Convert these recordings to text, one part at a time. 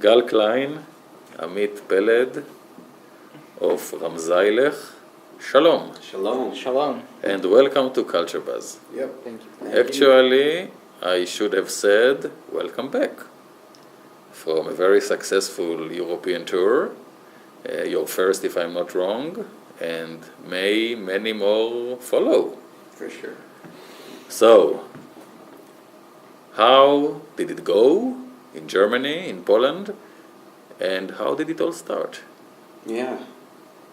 Gal Klein Amit Peled of RAMZAILECH. Shalom. Shalom. Shalom. And welcome to CultureBuzz. Yep. Thank you. Actually, I should have said welcome back from a very successful European tour. Your first, if I'm not wrong, and may many more follow. For sure. So, how did it go in Germany, in Poland, and how did it all start? Yeah.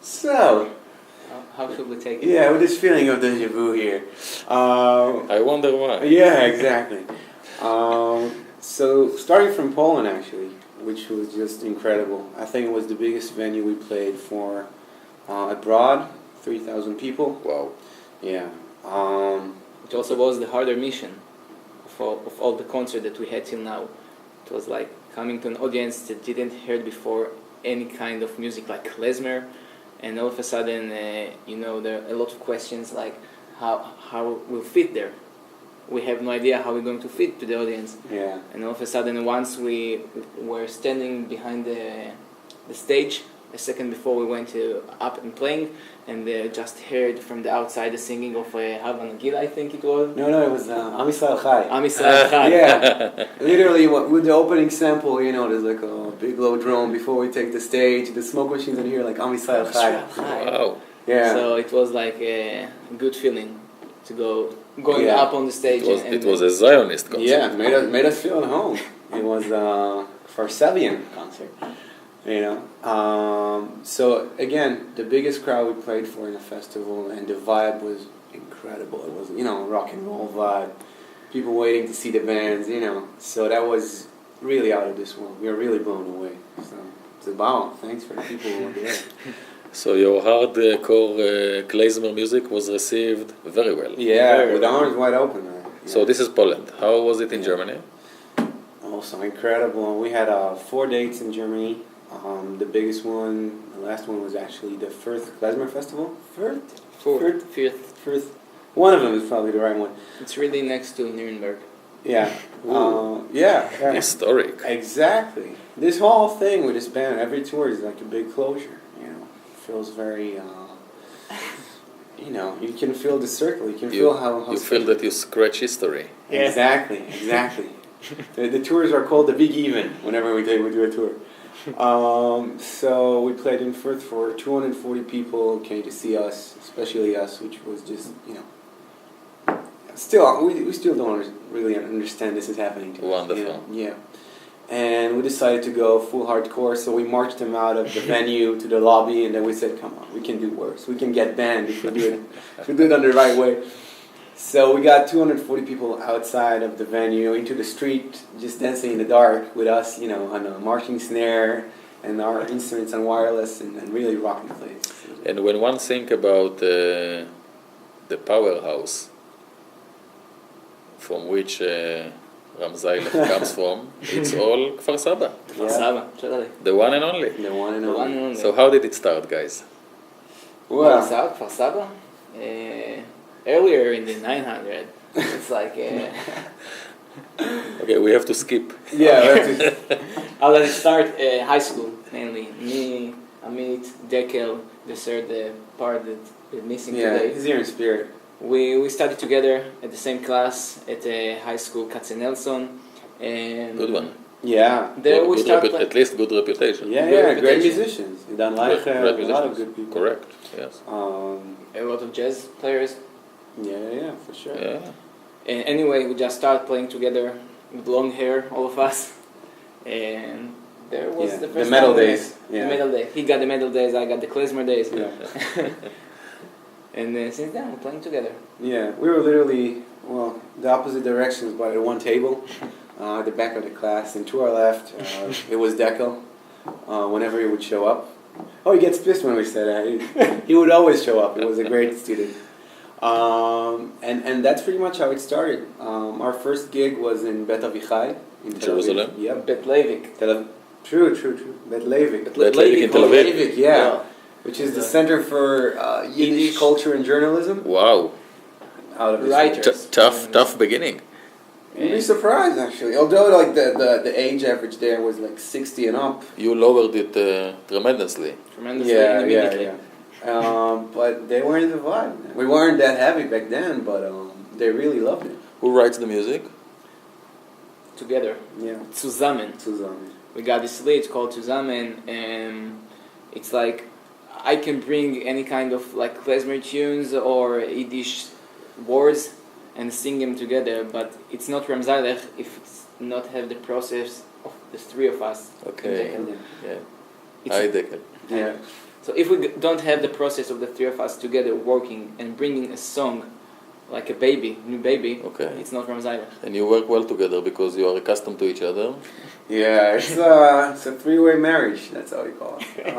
So, How should we take it? yeah, with this feeling of deja vu here. I wonder why. Yeah, exactly. So, starting from Poland, actually, which was just incredible. I think it was the biggest venue we played for abroad, 3,000 people. Wow. Yeah. It also was the harder mission of all the concerts that we had till now. It was like coming to an audience that didn't hear before any kind of music like Klezmer, and all of a sudden, there are a lot of questions like how we'll fit there. We have no idea how we're going to fit to the audience. Yeah. And all of a sudden, once we were standing behind the stage, a second before we went up and playing, and just heard from the outside the singing of Hava Nagila, I think it was. No, it was Am Yisrael Chai. Am Yisrael Chai. Yeah, literally with the opening sample, there's like a big low drone before we take the stage, the smoke machines in here like Am Yisrael Chai. Wow. Yeah. So it was like a good feeling to going up on the stage. It was a Zionist concert. Yeah, made us feel at home. It was for Sabian concert. So again, the biggest crowd we played for in the festival, and the vibe was incredible. It was, rock and roll vibe. People waiting to see the bands, So that was really out of this world. We were really blown away. So it's about thanks for the people who were there. So your hardcore Klezmer music was received very well. Yeah, with arms wide open. Yeah. So this is Poland. How was it in Germany? Also incredible. We had 4 dates in Germany. The biggest one, the last one was actually the first Klezmer festival. First. One of them is probably the right one. It's really next to Nuremberg. Yeah. Yeah. Historic. Exactly. This whole thing with this band, every tour is like a big closure. Feels very. You can feel the circle. You can feel how you feel that you scratch history. Yeah. Exactly. The tours are called the Big Even. Whenever we do a tour. So we played in Fürth for 240 people came to see us, especially us, which was just, still, we still don't really understand this is happening to us. Wonderful. Yeah. And we decided to go full hardcore, so we marched them out of the venue to the lobby, and then we said, come on, we can do worse. We can get banned if we do it on the right way. So we got 240 people outside of the venue into the street, just dancing in the dark with us, on a marching snare and our instruments on wireless, and really rocking the place. And when one think about the powerhouse from which RAMZAILECH comes from, it's all Kfar Saba. Kfar Saba, totally. The one and only. The one and only. So how did it start, guys? Well, Kfar Saba? Earlier in the 900, it's like. Okay, we have to skip. Yeah. How does it start? High school, mainly. Me, Amit, Dekel, the third part that is missing today. He's here in spirit. We studied together at the same class at high school, Katzenelson. And Good one. Yeah. There we started. At least good reputation. Yeah, great musicians. Dan Leicher, Great a lot of good people. Correct, yes. A lot of jazz players. Yeah, for sure. Yeah. And anyway, we just started playing together with long hair, all of us. And there was the first medal time days. The medal day. He got the medal days, I got the Klezmer days. Yeah. And since then, we're playing together. Yeah, we were literally, the opposite directions, but at one table, at the back of the class. And to our left, it was Dekel, whenever he would show up. Oh, he gets pissed when we say that. He would always show up. He was a great student. And that's pretty much how it started. Our first gig was in Bet Avichai in Jerusalem. Yep. Bet Levik. True. Bet Levik. Bet Levik in Tel Aviv. Yeah. Which is the Center for Yiddish Culture and Journalism. Wow. Out of Writers. Tough beginning. You'd be surprised, actually. Although, like, the age average there was, like, 60 and up. You lowered it tremendously. Tremendously Yeah, immediately. But they were in the vibe. We weren't that heavy back then, but they really loved it. Who writes the music? Together. Yeah. Zusammen. Susan. We got this lead called Zusammen, and it's like I can bring any kind of like Klezmer tunes or Yiddish words and sing them together, but it's not RAMZAILECH if it's not have the process of the three of us. Okay. Yeah. It's- I dig it. Yeah. So if we don't have the process of the three of us together working and bringing a song like a baby, new baby, Okay. it's not RAMZAILECH. And you work well together because you are accustomed to each other. Yeah, it's a three-way marriage. That's how we call it.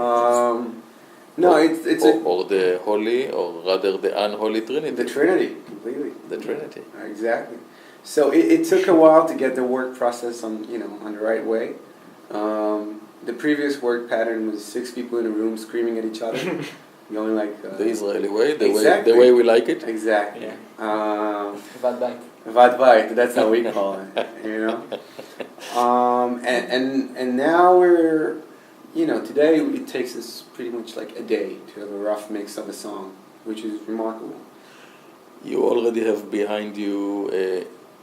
No, it's Or the holy, or rather the unholy trinity. the Trinity completely. The Trinity. Exactly. So it took a while to get the work process on the right way. The previous work pattern was 6 people in a room screaming at each other, going like The Israeli way, exactly. the way we like it. Exactly. Yeah. Vad bite. Vad bite, that's how we call it, you know. And now we're, today it takes us pretty much like a day to have a rough mix of a song, which is remarkable. You already have behind you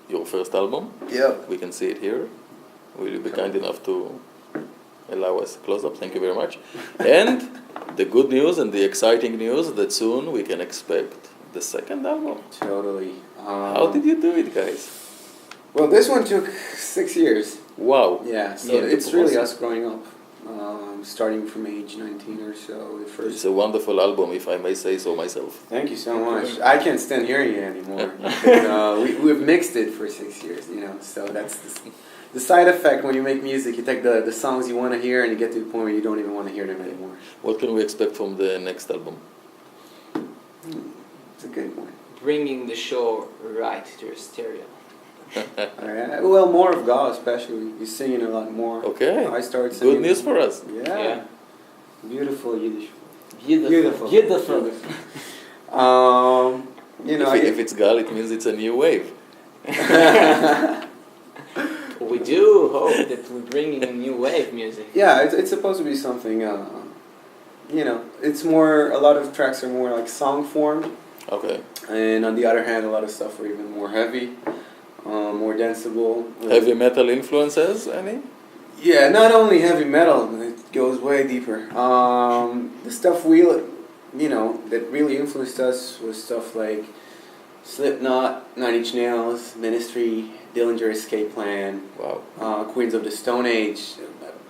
your first album. Yep. We can see it here. Will you be kind enough to allow us a close-up? Thank you very much. And the good news and the exciting news that soon we can expect the second album. Totally. How did you do it, guys? Well, this one took 6 years. Wow. Yeah, so Yeah, it's really awesome. us growing up, starting from age 19 or so. The first. It's a wonderful album, if I may say so myself. Thank you so much. I can't stand hearing it anymore. Because, we've mixed it for 6 years, so that's the side effect when you make music. You take the songs you want to hear and you get to the point where you don't even want to hear them anymore. What can we expect from the next album? It's a good one. Bringing the show right to your stereo. Well, more of Gal, especially. He's singing a lot more. Okay. I started singing. Good news for us. Yeah. Beautiful Yiddish. Beautiful. Beautiful. If it's Gal, it means it's a new wave. We do hope that we're bringing a new wave music. Yeah, it's supposed to be something, it's more, a lot of tracks are more like song form, Okay. and on the other hand, a lot of stuff are even more heavy, more danceable. Heavy metal influences, any? Yeah, not only heavy metal, it goes way deeper. The stuff that really influenced us was stuff like Slipknot, Nine Inch Nails, Ministry, Dillinger Escape Plan, Wow. Queens of the Stone Age,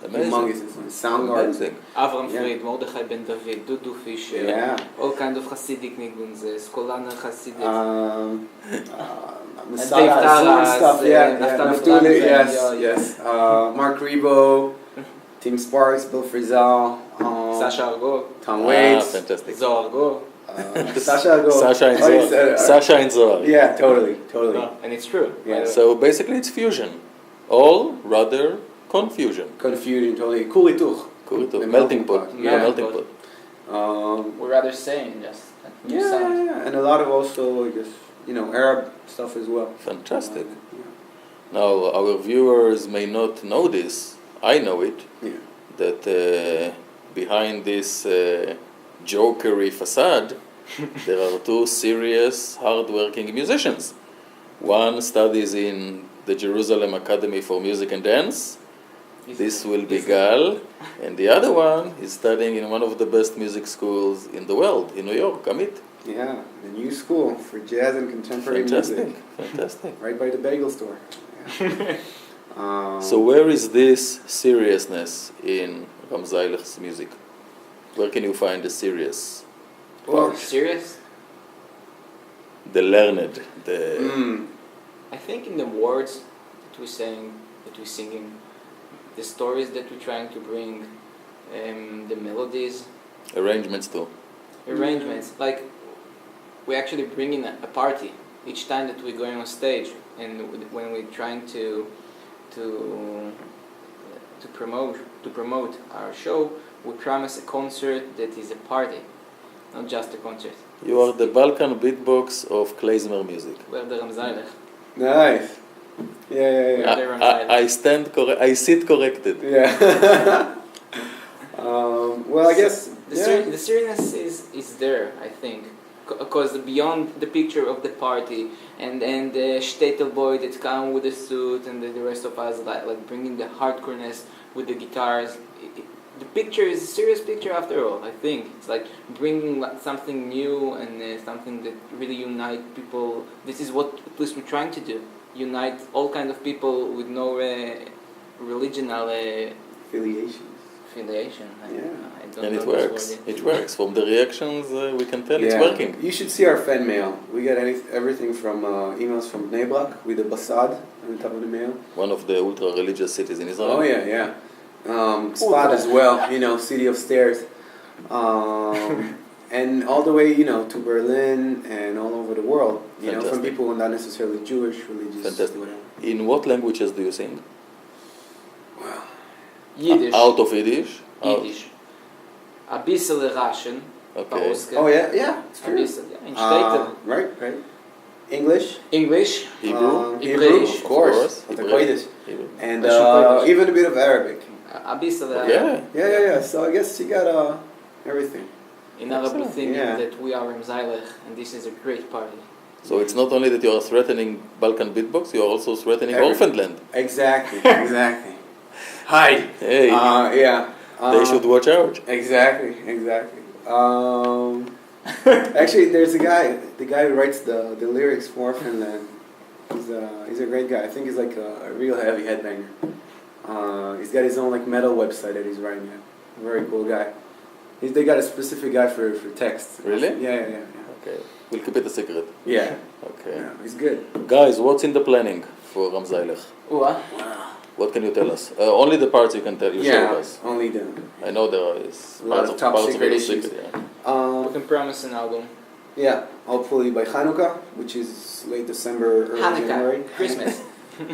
Amazing. humongous influence, Soundgarden. Amazing. Avram Yeah. Fried, Mordechai Ben David, Dudu Fisher, Yeah. all kind of Hasidic niggles, Skolana Hasidic. Messiah, Dave Taras, Zoom stuff, Naftali Naftali, Blankenfeld, yes. Mark Rebo, Tim Sparks, Bill Frisell, Sasha Argo, Tom Waits, Fantastic. Zohar Argo. Sasha Go. Sasha and Oh, you Zohar. said it. Sasha and Zohar. Yeah, totally. No, and it's true. Yeah. So basically it's fusion. All rather confusion. Confusion, totally. Kulituch. Kurito. The Melting pot. Yeah. Melting pot. We're rather saying just like new sound. Yeah, and a lot of also, I guess, Arab stuff as well. Fantastic. Yeah. Now, our viewers may not know this. I know it. Yeah. That behind this jokery facade, there are two serious, hard-working musicians. One studies in the Jerusalem Academy for Music and Dance. This will be Gal. And the other one is studying in one of the best music schools in the world, in New York, Amit. Yeah, the new school for jazz and contemporary Fantastic. music. Fantastic. Right by the bagel store. Yeah. So where is this seriousness in RAMZAILECH's music? Where can you find the serious, Well, Serious? the learned, the I think in the words that we're saying, that we're singing, the stories that we're trying to bring, the melodies, arrangements too? arrangements. Like we actually bring in a party each time that we're going on stage, and when we're trying to promote our show, we promise a concert that is a party, not just a concert. You are the Balkan beatbox of Klezmer music. We're the RAMZAILECH. nice. Yeah. They're RAMZAILECH. I stand correct. I sit corrected. Yeah. Well, I guess The seriousness is there, I think, because beyond the picture of the party and the shtetl boy that come with a suit and the rest of us like bringing the hardcoreness with the guitars, the picture is a serious picture after all. I think it's like bringing something new and something that really unite people. This is what at least we're trying to do: unite all kind of people with no religional affiliation. I don't And know it this works. word. It works. From the reactions, we can tell it's working. You should see our fan mail. We get everything from emails from Bnei Brak with the Basad on the top of the mail. One of the ultra-religious cities in Israel. Oh yeah. Spot as well, City of Stairs. And all the way, to Berlin and all over the world, from Fantastic. people who are not necessarily Jewish, religious, Fantastic. whatever. In what languages do you sing? Yiddish. Out of Yiddish? Yiddish. A bissel Russian. Okay. Oh yeah, it's A true. bissel, yeah. In shtetl. Right. English, English. Hebrew? Hebrew, Hebrew, of course, Hebrew. Kodesh. Hebrew. And Russian Kodesh. even a bit of Arabic. A bissel. Yeah. So I guess you got everything. In Arab Excellent. thinking Yeah. that we are RAMZAILECH and this is a great party. So it's not only that you are threatening Balkan beatbox, you are also threatening Everything. Orphanland. Exactly. Hide. Hey, Yeah. they should watch out. Exactly. Actually, there's the guy who writes the lyrics for Finland. He's a great guy. I think he's like a real heavy headbanger. He's got his own like metal website that he's writing at. Very cool guy. They got a specific guy for texts. Really? Yeah. Okay, we'll keep it a secret. Yeah. Okay. Yeah, he's good. Guys, what's in the planning for RAMZAILECH? What? What can you tell us? Only the parts you can tell. You show us. Only them. I know there is A lot of top secret it issues. yeah. We can promise an album. Yeah, hopefully by Hanukkah, which is late December, early January. Hanukkah. Christmas.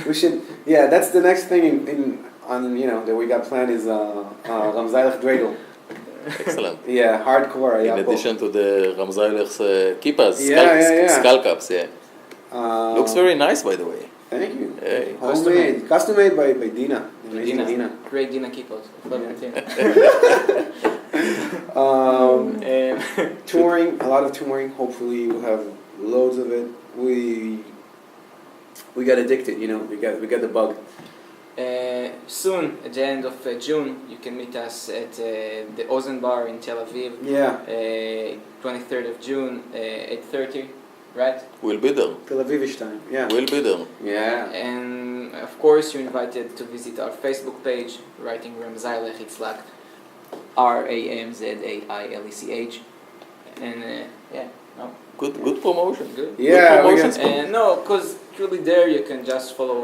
We should. Yeah, that's the next thing that we got planned is RAMZAILECH dreidel. Excellent. Yeah, hardcore. In addition to the RAMZAILECH's kippas, Yeah. skull caps, yeah. Looks very nice, by the way. Thank you. Hey. Homemade, custom made by Dina. Dina. Great Dina Kippos. Touring, a lot of touring. Hopefully, we'll have loads of it. We got addicted, We got the bug. Soon, at the end of June, you can meet us at the Ozen Bar in Tel Aviv. Yeah, 23rd of June, 8:30, right? We'll be there. Tel Avivish time. Yeah. We'll be there. Yeah. And of course, you're invited to visit our Facebook page, writing RAMZAILECH. It's like RAMZAILECH. And Good promotion. Good. Yeah, Good promotion. And no, because truly there you can just follow.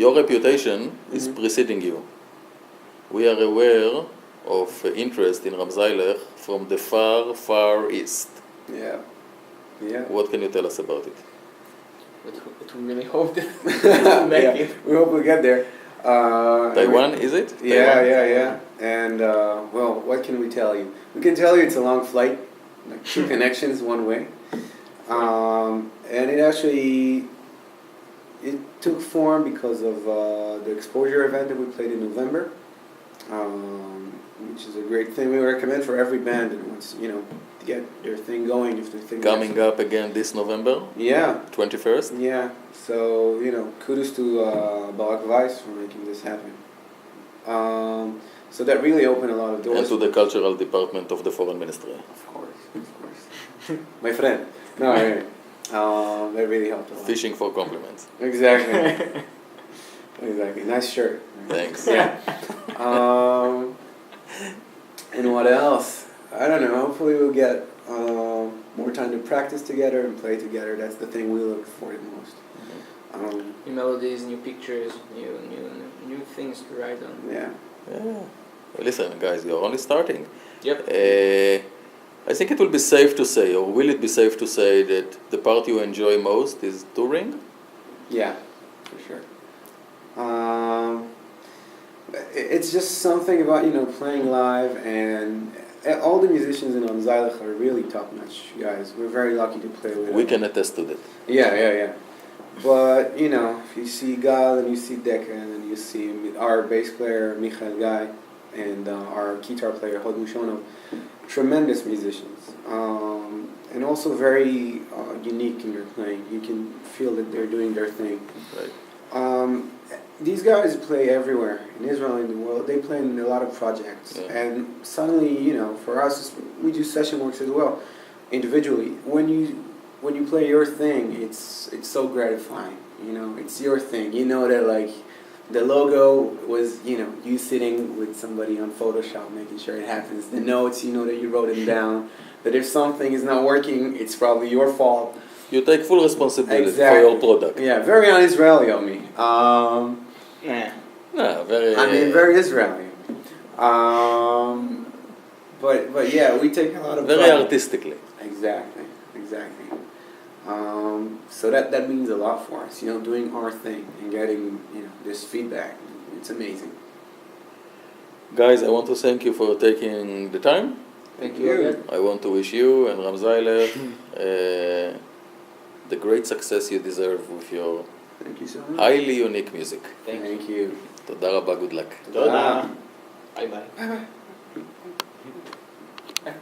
Your reputation is preceding you. We are aware of interest in RAMZAILECH from the far east. Yeah. What can you tell us about it? But we really hope that we'll make Yeah. it. We hope we get there. Taiwan, is it? Taiwan? Yeah. And well, what can we tell you? We can tell you it's a long flight, like 2 connections one way. And it took form because of the exposure event that we played in November, which is a great thing. We recommend for every band that wants, to get their thing going. If they think Coming up again this November, Yeah. 21st. Yeah. So kudos to Barak Weiss for making this happen. So that really opened a lot of doors. And to the cultural department of the foreign ministry. Of course. My friend. No, really. That really helped a lot. Fishing for compliments. Exactly. Nice shirt. Thanks. Yeah. And what else? I don't know. Hopefully we'll get more time to practice together and play together. That's the thing we look for the most. New melodies, new pictures, new things to write on. Yeah. Well, listen, guys, you're only starting. Yep. I think it will be safe to say, or will it be safe to say, that the part you enjoy most is touring? Yeah, for sure. It's just something about playing live, and all the musicians in RAMZAILECH are really top-notch guys. We're very lucky to play with them. We can attest to that. Yeah. But, you know, if you see Gal and you see Deka and you see our bass player, Michael Guy, and our guitar player, Hod Mushonov, tremendous musicians. And also very unique in their playing. You can feel that they're doing their thing. Right. These guys play everywhere, in Israel and in the world. They play in a lot of projects. Yeah. And suddenly, you know, for us, we do session works as well, individually. When you play your thing, it's so gratifying. You know, it's your thing. You know that, like, the logo was, you know, you sitting with somebody on Photoshop making sure it happens. The notes, you know that you wrote them down. That if something is not working, it's probably your fault. You take full responsibility Exactly. for your product. Yeah, very un-Israeli of me. Nah. No, very. I mean, very Israeli. But yeah, we take a lot of very pride. artistically. Exactly. So that means a lot for us, you know, doing our thing and getting, you know, this feedback. It's amazing. Guys, I want to thank you for taking the time. Thank you again. I want to wish you and RAMZAILECH the great success you deserve with your Thank you so much. highly unique music. Thank you. תודה רבה, good luck. תודה. ביי ביי. Bye bye.